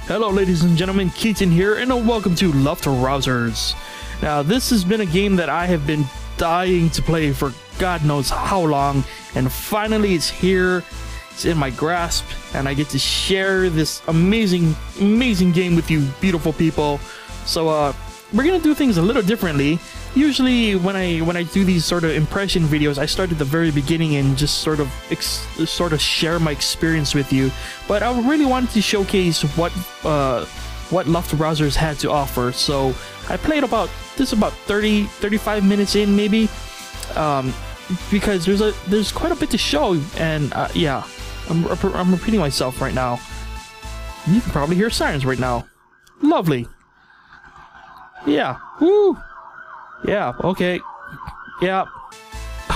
Hello ladies and gentlemen, Keaton here, and welcome to LUFTRAUSERS. Now this has been a game that I have been dying to play for God knows how long, and finally it's here, it's in my grasp, and I get to share this amazing game with you beautiful people. So we're gonna do things a little differently. Usually when I do these sort of impression videos, I start at the very beginning and just sort of share my experience with you. But I really wanted to showcase what LUFTRAUSERS had to offer. So I played about 35 minutes in maybe, because there's quite a bit to show, and yeah, I'm repeating myself right now. You can probably hear sirens right now. Lovely. Yeah. Woo. Yeah, okay. Yeah.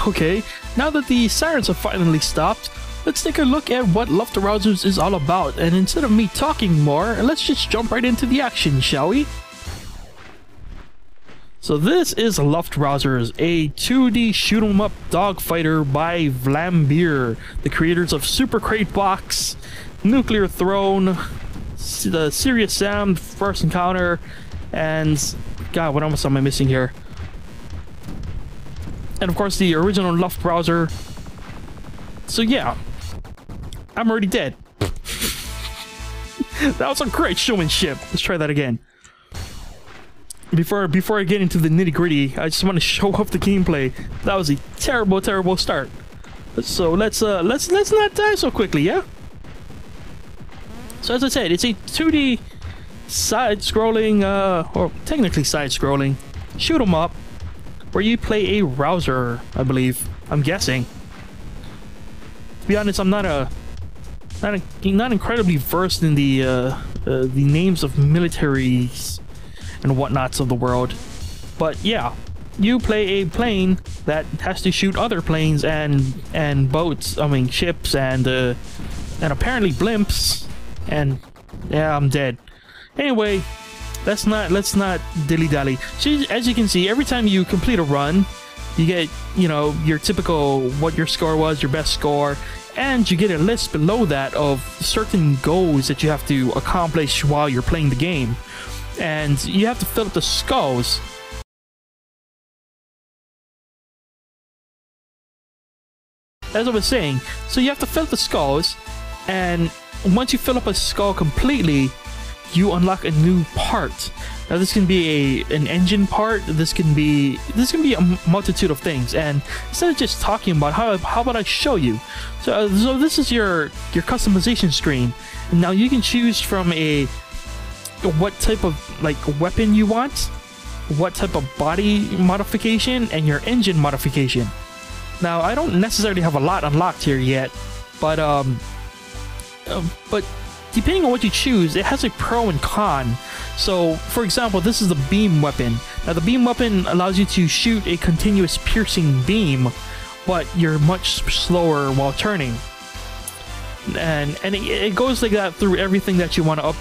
Okay, now that the sirens have finally stopped, let's take a look at what LUFTRAUSERS is all about, and instead of me talking more, let's just jump right into the action, shall we? So this is LUFTRAUSERS, a 2D shoot-'em-up dogfighter by Vlambeer, the creators of Super Crate Box, Nuclear Throne, the Serious Sam, First Encounter, and God, what else am I missing here? And of course the original LUFTRAUSER. So yeah, I'm already dead. That was a great showmanship. Let's try that again. Before I get into the nitty-gritty, I just want to show off the gameplay. That was a terrible start. So let's not die so quickly, yeah? So as I said, it's a 2D side-scrolling, or technically side-scrolling, shoot 'em up, where you play a rouser, I believe. I'm guessing. To be honest, I'm not incredibly versed in the names of militaries and whatnots of the world. But yeah, you play a plane that has to shoot other planes and boats. I mean ships and apparently blimps. And yeah, I'm dead. Anyway, let's not dilly-dally. So as you can see, every time you complete a run, you get, you know, your typical what your score was, your best score, and you get a list below that of certain goals that you have to accomplish while you're playing the game. And you have to fill up the skulls. As I was saying, so you have to fill up the skulls, and once you fill up a skull completely, you unlock a new part. Now this can be an engine part, this can be a multitude of things, and instead of just talking about how about I show you. So this is your customization screen. Now you can choose from what type of weapon you want, what type of body modification, and your engine modification. Now I don't necessarily have a lot unlocked here yet, but depending on what you choose, it has a pro and con. So, for example, this is the beam weapon. Now, the beam weapon allows you to shoot a continuous piercing beam, but you're much slower while turning. And it goes like that through everything that you want to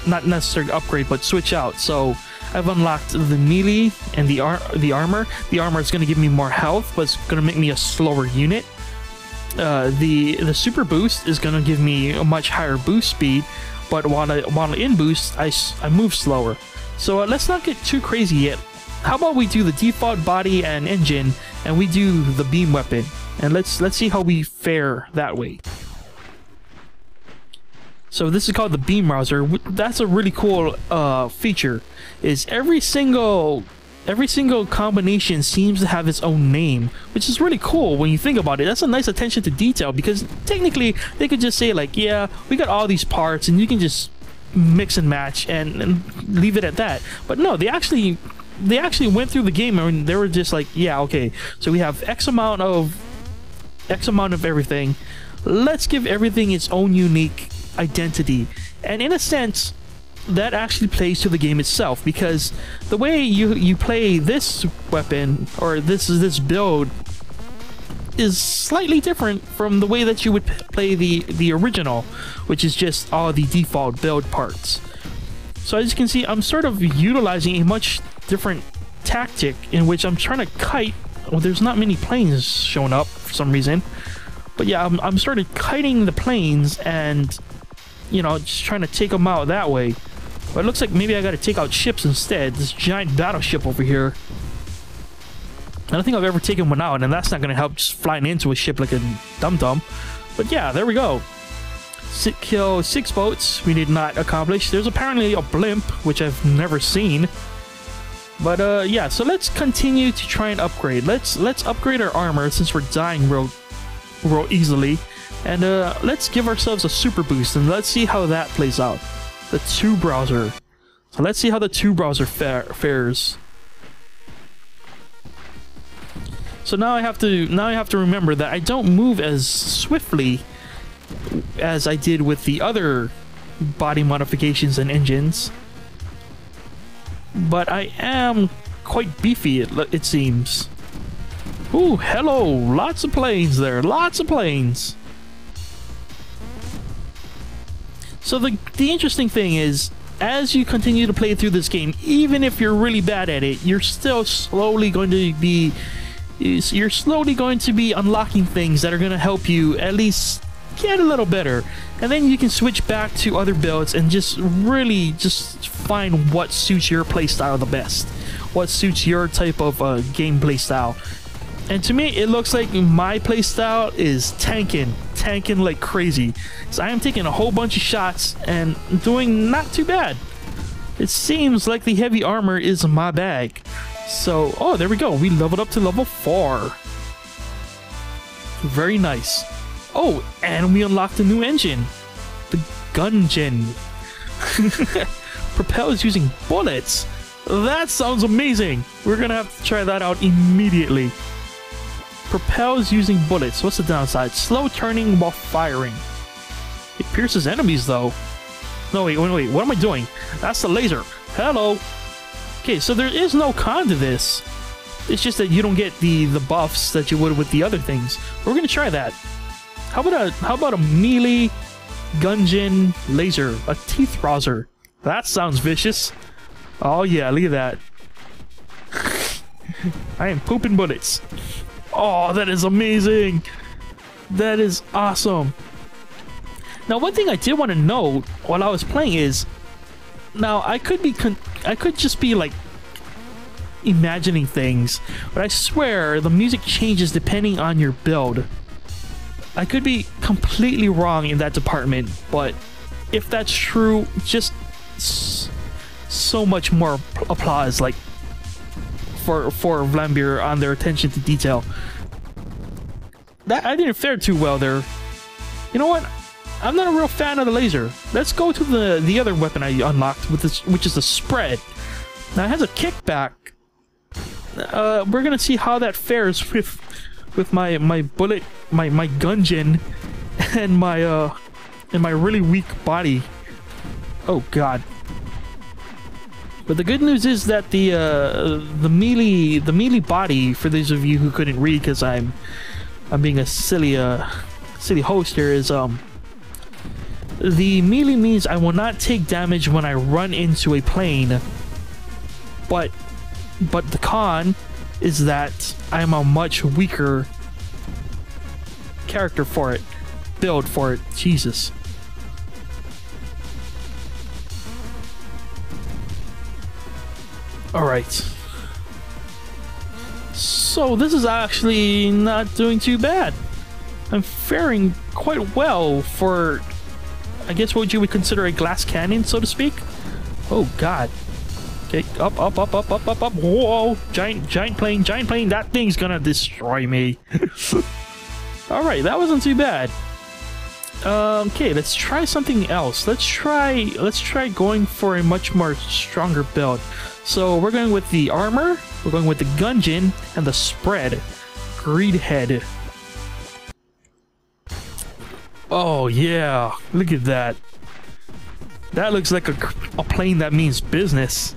not necessarily upgrade, but switch out. So, I've unlocked the melee and the armor. The armor is going to give me more health, but it's going to make me a slower unit. The super boost is gonna give me a much higher boost speed, but while in boost, I move slower. So let's not get too crazy yet. How about we do the default body and engine, and we do the beam weapon, and let's see how we fare that way. So this is called the beam rouser. That's a really cool feature. Is every single combination seems to have its own name, which is really cool when you think about it. That's a nice attention to detail, because technically they could just say like, yeah, we got all these parts and you can just mix and match and leave it at that. But no, they actually went through the game and they were just like, yeah, okay, so we have X amount of everything. Let's give everything its own unique identity. And in a sense, that actually plays to the game itself, because the way you play this weapon or this build is slightly different from the way that you would play the original, which is just all the default build parts. So as you can see, I'm sort of utilizing a much different tactic in which I'm trying to kite. Well, there's not many planes showing up for some reason, but yeah, I'm sort of kiting the planes and you know, just trying to take them out that way. But it looks like maybe I gotta take out ships instead. This giant battleship over here. I don't think I've ever taken one out, and that's not gonna help just flying into a ship like a dum-dum. But yeah, there we go. Kill 6 boats we did not accomplish. There's apparently a blimp, which I've never seen. But yeah, so let's continue to try and upgrade. Let's upgrade our armor since we're dying real easily. And let's give ourselves a super boost, and let's see how that plays out. The 2 browser. So let's see how the 2 browser fares. So now I have to remember that I don't move as swiftly as I did with the other body modifications and engines. But I am quite beefy, it seems. Ooh, hello! Lots of planes there, lots of planes. So the interesting thing is, as you continue to play through this game, even if you're really bad at it, you're still slowly going to be unlocking things that are going to help you at least get a little better. And then you can switch back to other builds and just really just find what suits your playstyle the best. What suits your type of gameplay style. And to me, it looks like my playstyle is tanking like crazy. So I am taking a whole bunch of shots and doing not too bad. It seems like the heavy armor is my bag. So, oh, there we go. We leveled up to level 4. Very nice. Oh, and we unlocked a new engine. The Gungeon. Propels using bullets. That sounds amazing. We're gonna have to try that out immediately. Propels using bullets. What's the downside? Slow turning while firing. It pierces enemies though. No, wait, what am I doing? That's the laser. Hello. Okay, so there is no con to this. It's just that you don't get the buffs that you would with the other things. We're gonna try that. How about a melee Gungeon laser? A teeth rouser. That sounds vicious. Oh yeah, look at that. I am pooping bullets. Oh, that is amazing. That is awesome. Now, one thing I did want to know while I was playing is, now I could just be like imagining things, but I swear the music changes depending on your build. I could be completely wrong in that department, but if that's true, just so much more applause, like for Vlambeer on their attention to detail. That I didn't fare too well there. You know what? I'm not a real fan of the laser. Let's go to the other weapon I unlocked, with this, which is the spread. Now it has a kickback. We're gonna see how that fares with my bullet, my Gungeon, and my really weak body. Oh god. But the good news is that the melee body, for those of you who couldn't read because I'm being a silly host here, is the melee means I will not take damage when I run into a plane, but the con is that I'm a much weaker character for it, build for it. Jesus. Alright. So this is actually not doing too bad. I'm faring quite well for, I guess, what you would consider a glass cannon, so to speak. Oh god. Okay, up. Whoa, giant plane. That thing's gonna destroy me. Alright, that wasn't too bad. Okay, let's try something else. Let's try going for a much more stronger build. So we're going with the armor, we're going with the Gungeon, and the spread. Greedhead. Oh yeah, look at that. That looks like a plane that means business.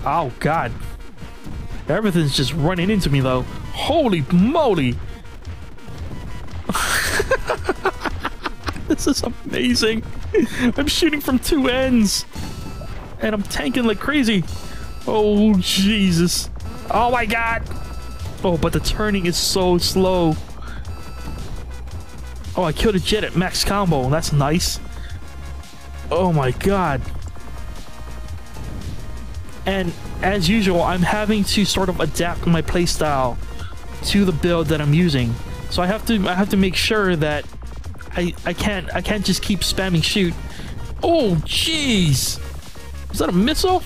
Oh god. Everything's just running into me though. Holy moly. This is amazing. I'm shooting from 2 ends. And I'm tanking like crazy. Oh, Jesus. Oh my god. Oh, but the turning is so slow. Oh, I killed a jet at max combo. That's nice. Oh my god. And as usual, I'm having to sort of adapt my playstyle to the build that I'm using. So I have to make sure that I can't just keep spamming shoot. Oh jeez. Is that a missile?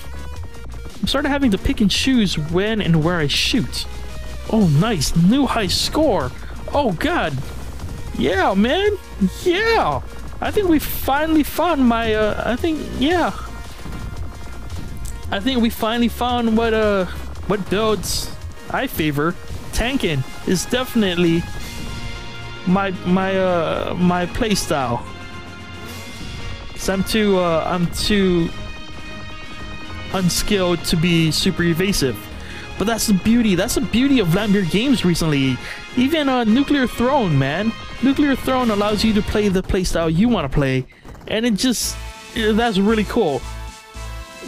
I'm starting having to pick and choose when and where I shoot. Oh nice, new high score. Oh god. Yeah, man. Yeah. I think we finally found my I think we finally found what builds I favor. Tanking is definitely my play style. So I'm too unskilled to be super evasive. But that's the beauty of Vlambeer games recently. Even Nuclear Throne, man. Nuclear Throne allows you to play the playstyle you want to play, and that's really cool.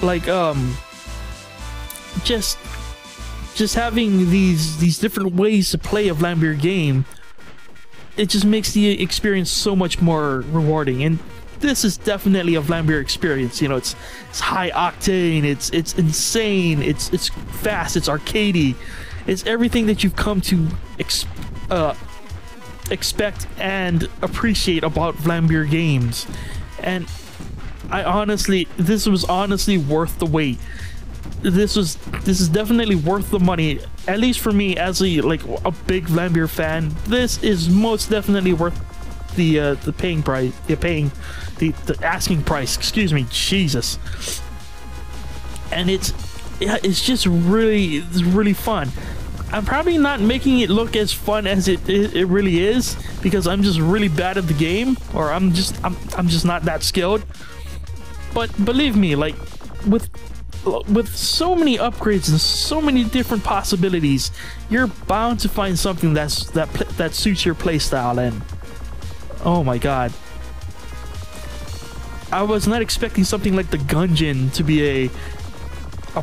Like just having these different ways to play a Vlambeer game, it just makes the experience so much more rewarding. And this is definitely a Vlambeer experience. You know, it's high octane, it's insane, it's fast, it's arcadey, it's everything that you've come to expect and appreciate about Vlambeer games. And this was honestly worth the wait. This is definitely worth the money, at least for me as a big Vlambeer fan. This is most definitely worth the asking price, excuse me. Jesus. And it's just really fun. I'm probably not making it look as fun as it really is, because I'm just really bad at the game, or I'm just not that skilled. But believe me, like with so many upgrades and so many different possibilities, you're bound to find something that suits your playstyle. And oh my god, I was not expecting something like the Gungeon to be a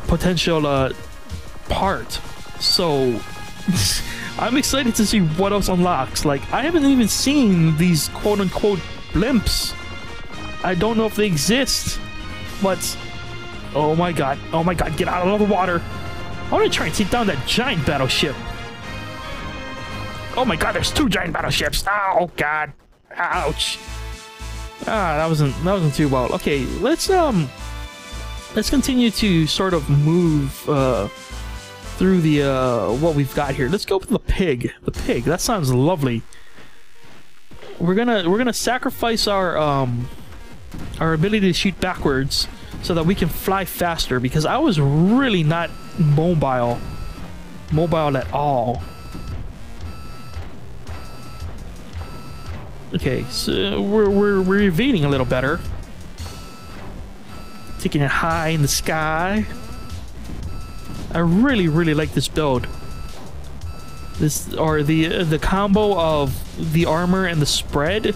potential part. So I'm excited to see what else unlocks. Like, I haven't even seen these quote-unquote blimps. I don't know if they exist, but oh my god, get out of the water. I want to try and take down that giant battleship. Oh my god, there's 2 giant battleships. Oh god, ouch. That wasn't too well. Okay, let's continue to sort of move through the what we've got here. Let's go with the pig. The pig, that sounds lovely. We're gonna sacrifice our ability to shoot backwards so that we can fly faster, because I was really not mobile at all. Okay, so we're evading a little better. Taking it high in the sky. I really like this build. The combo of the armor and the spread.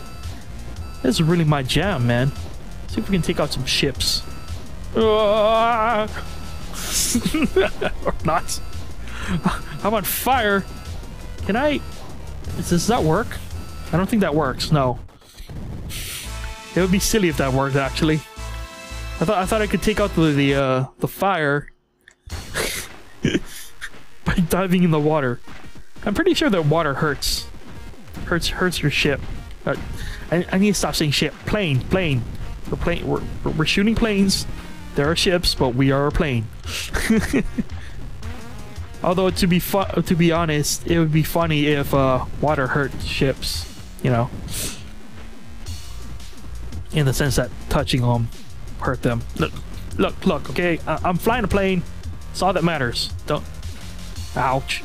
This is really my jam, man. See if we can take out some ships. Or not. I'm on fire. Can I? Does that work? I don't think that works. No. It would be silly if that worked. Actually, I thought I could take out the fire by diving in the water. I'm pretty sure that water hurts your ship. I need to stop saying ship. Plane. We're shooting planes. There are ships, but we are a plane. Although to be honest, it would be funny if water hurt ships. You know, in the sense that touching them hurt them. Look. Okay, I'm flying a plane. It's all that matters. Don't. Ouch.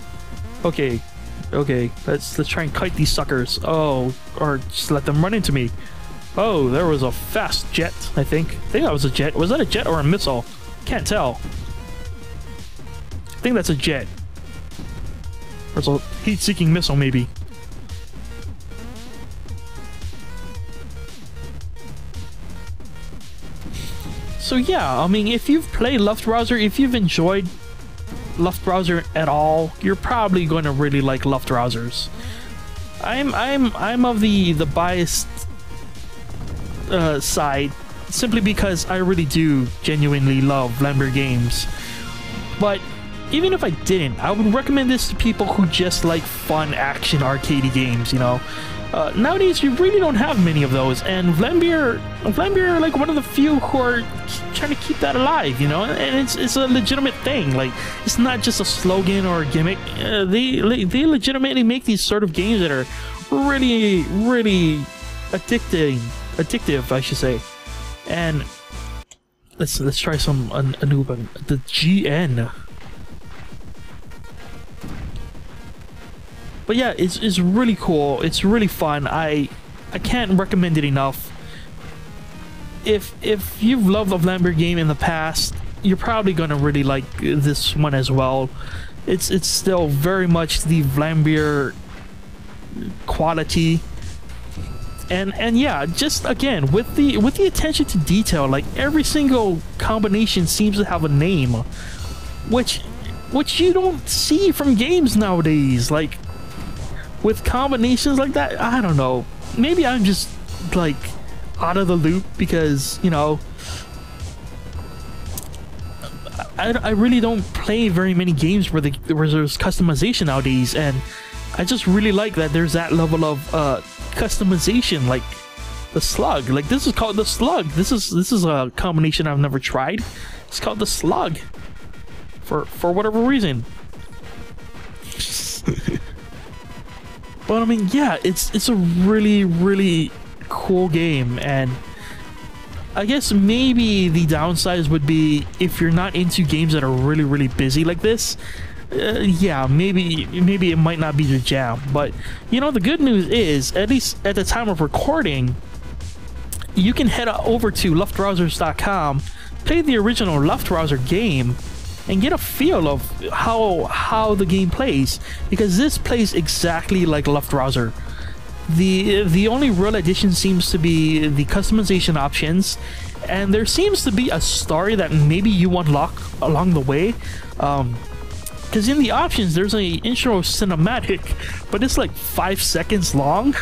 Okay. Let's try and kite these suckers. Oh, or just let them run into me. Oh, there was a fast jet. I think that was a jet. Was that a jet or a missile? Can't tell. I think that's a jet. Or it's a heat-seeking missile, maybe. So yeah, I mean, if you've played LUFTRAUSER, if you've enjoyed LUFTRAUSER at all, you're probably going to really like LUFTRAUSERS. I'm of the biased side, simply because I really do genuinely love Vlambeer games. But even if I didn't, I would recommend this to people who just like fun action arcadey games, you know. Nowadays, you really don't have many of those, and Vlambeer are like one of the few who are trying to keep that alive, you know. And it's a legitimate thing. Like, it's not just a slogan or a gimmick. They legitimately make these sort of games that are really addictive, I should say. And let's try some a new one, the GN. But yeah, it's really cool. It's really fun. I can't recommend it enough. If you've loved the Vlambeer game in the past, you're probably gonna really like this one as well. It's still very much the Vlambeer quality. And yeah, just again with the attention to detail, like every single combination seems to have a name, which you don't see from games nowadays. Like, with combinations like that, I don't know. Maybe I'm just like out of the loop because, you know, I really don't play very many games where there's customization nowadays, and I just really like that there's that level of customization, like the slug. Like, this is called the slug. This is a combination I've never tried. It's called the slug for whatever reason. But I mean, yeah, it's a really cool game, and I guess maybe the downsides would be if you're not into games that are really busy like this. Yeah, maybe it might not be your jam. But you know, the good news is, at least at the time of recording, you can head over to LUFTRAUSERS.com, play the original LUFTRAUSER game, and get a feel of how the game plays, because this plays exactly like LUFTRAUSER. The only real addition seems to be the customization options, and there seems to be a story that maybe you unlock along the way. Because in the options there's a intro cinematic, but it's like 5 seconds long.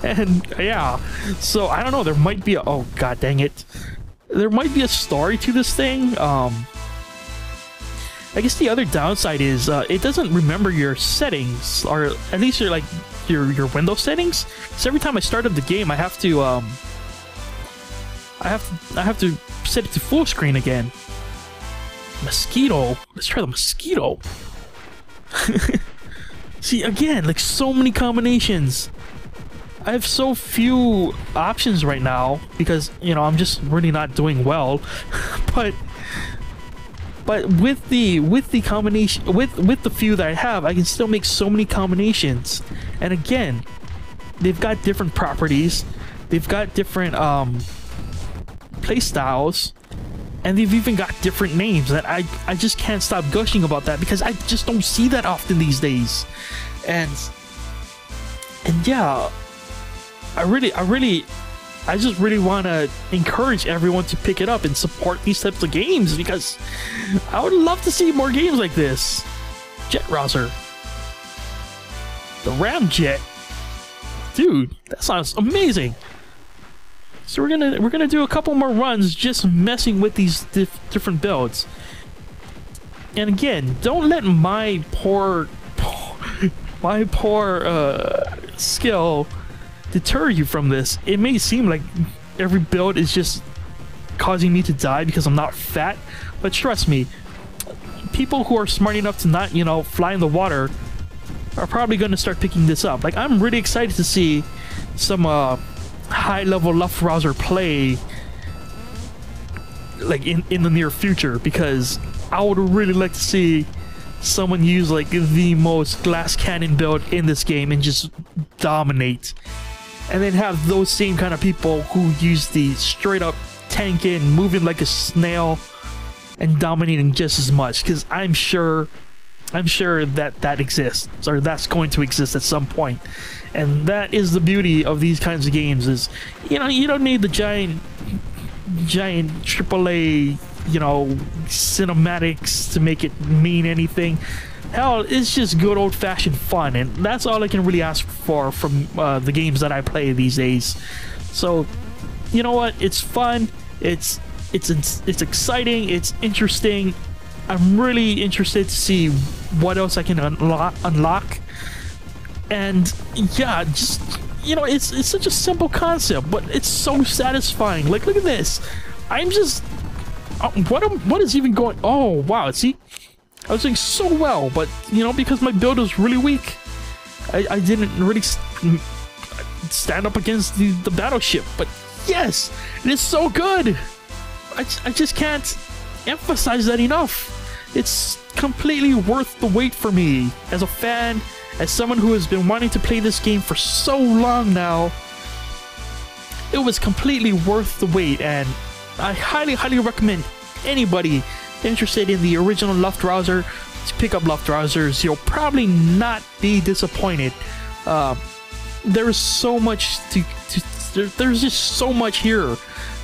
and yeah, so I don't know, there might be a, oh god dang it, there might be a story to this thing. I guess the other downside is it doesn't remember your settings, or at least your Windows settings. So every time I start up the game, I have to set it to full screen again. Mosquito. Let's try the mosquito. See, again, like so many combinations. I have so few options right now because, you know, I'm just really not doing well. but with the combination, with the few that I have, I can still make so many combinations. And again, they've got different properties, they've got different play styles, and they've even got different names that I just can't stop gushing about that, because I just don't see that often these days. And yeah, I just really want to encourage everyone to pick it up and support these types of games, because I would love to see more games like this. Jet Rouser, the Ramjet, dude, that sounds amazing. So we're gonna do a couple more runs just messing with these different builds. And again, don't let my poor skill deter you from this. It may seem like every build is just causing me to die because I'm not fat, but trust me, people who are smart enough to not, you know, fly in the water are probably going to start picking this up. Like, I'm really excited to see some high-level LUFTRAUSER play, like in the near future, because I would really like to see someone use like the most glass cannon build in this game and just dominate, and then have those same kind of people who use the straight up tanking, moving like a snail, and dominating just as much. Because I'm sure that exists, or that's going to exist at some point. And that is the beauty of these kinds of games, is, you know, you don't need the giant AAA, you know, cinematics to make it mean anything. hell, it's just good old-fashioned fun, and that's all I can really ask for from the games that I play these days. So, you know what? It's fun. It's exciting. It's interesting. I'm really interested to see what else I can unlock. And yeah, just, you know, it's such a simple concept, but it's so satisfying. Like, look at this. I'm just what is even going? Oh wow, see, I was doing so well, but you know, because my build was really weak, I didn't really stand up against the battleship. But yes, it is so good. I just can't emphasize that enough. It's completely worth the wait for me as a fan, as someone who has been wanting to play this game for so long now. It was completely worth the wait, and I highly recommend anybody interested in the original Luftrauser to pick up Luftrausers. You'll probably not be disappointed. There is so much there's just so much here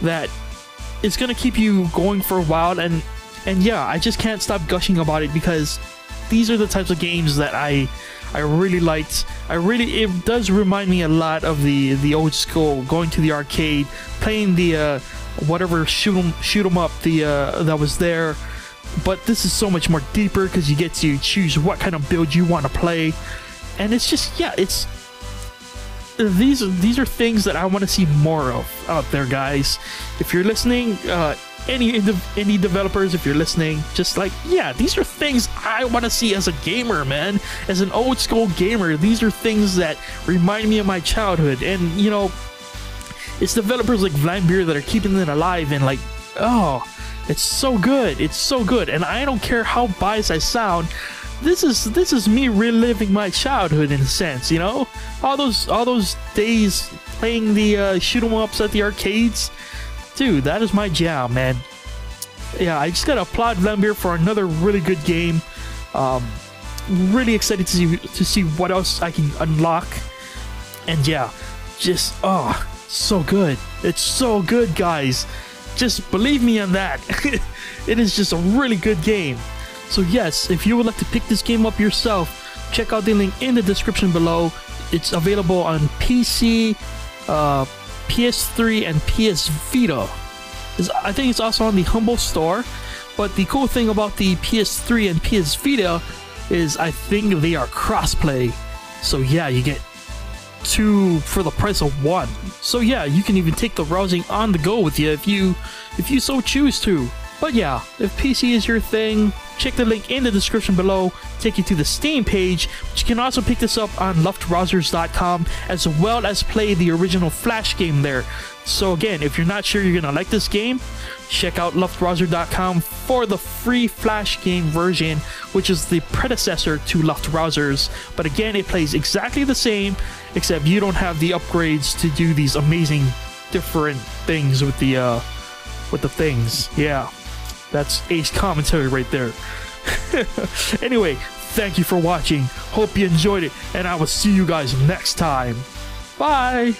that it's gonna keep you going for a while, and yeah, I just can't stop gushing about it because these are the types of games that I really liked. It does remind me a lot of the old school, going to the arcade, playing the whatever shoot 'em up that was there. But this is so much more deeper because you get to choose what kind of build you want to play, and it's just, yeah, it's these are things that I want to see more of out there, guys. If you're listening, any indie developers, if you're listening, just like, yeah, these are things I want to see as a gamer, man. As an old school gamer, these are things that remind me of my childhood. And you know, it's developers like Vlambeer that are keeping it alive, and like, oh, it's so good. It's so good. And I don't care how biased I sound. This is me reliving my childhood in a sense, you know? All those days playing the shoot 'em ups at the arcades. Dude, that is my jam, man. Yeah, I just gotta applaud Vlambeer for another really good game. Really excited to see what else I can unlock. And yeah, just, oh, so good. It's so good, guys. Just believe me on that. It is just a really good game. So yes, if you would like to pick this game up yourself, check out the link in the description below. It's available on PC, PS3, and PS Vita. I think it's also on the Humble Store. But the cool thing about the PS3 and PS Vita is I think they are crossplay. So yeah, you get 2 for the price of 1. So yeah, you can even take the browsing on the go with you if you so choose to. But yeah, if PC is your thing, check the link in the description below, take you to the Steam page, but you can also pick this up on LUFTRAUSERS.com, as well as play the original Flash game there. So again, if you're not sure you're gonna like this game, check out LUFTRAUSERS.com for the free Flash game version, which is the predecessor to LUFTRAUSERS. But again, it plays exactly the same, except you don't have the upgrades to do these amazing different things with the things. Yeah. That's ace commentary right there. Anyway, thank you for watching. Hope you enjoyed it, and I will see you guys next time. Bye!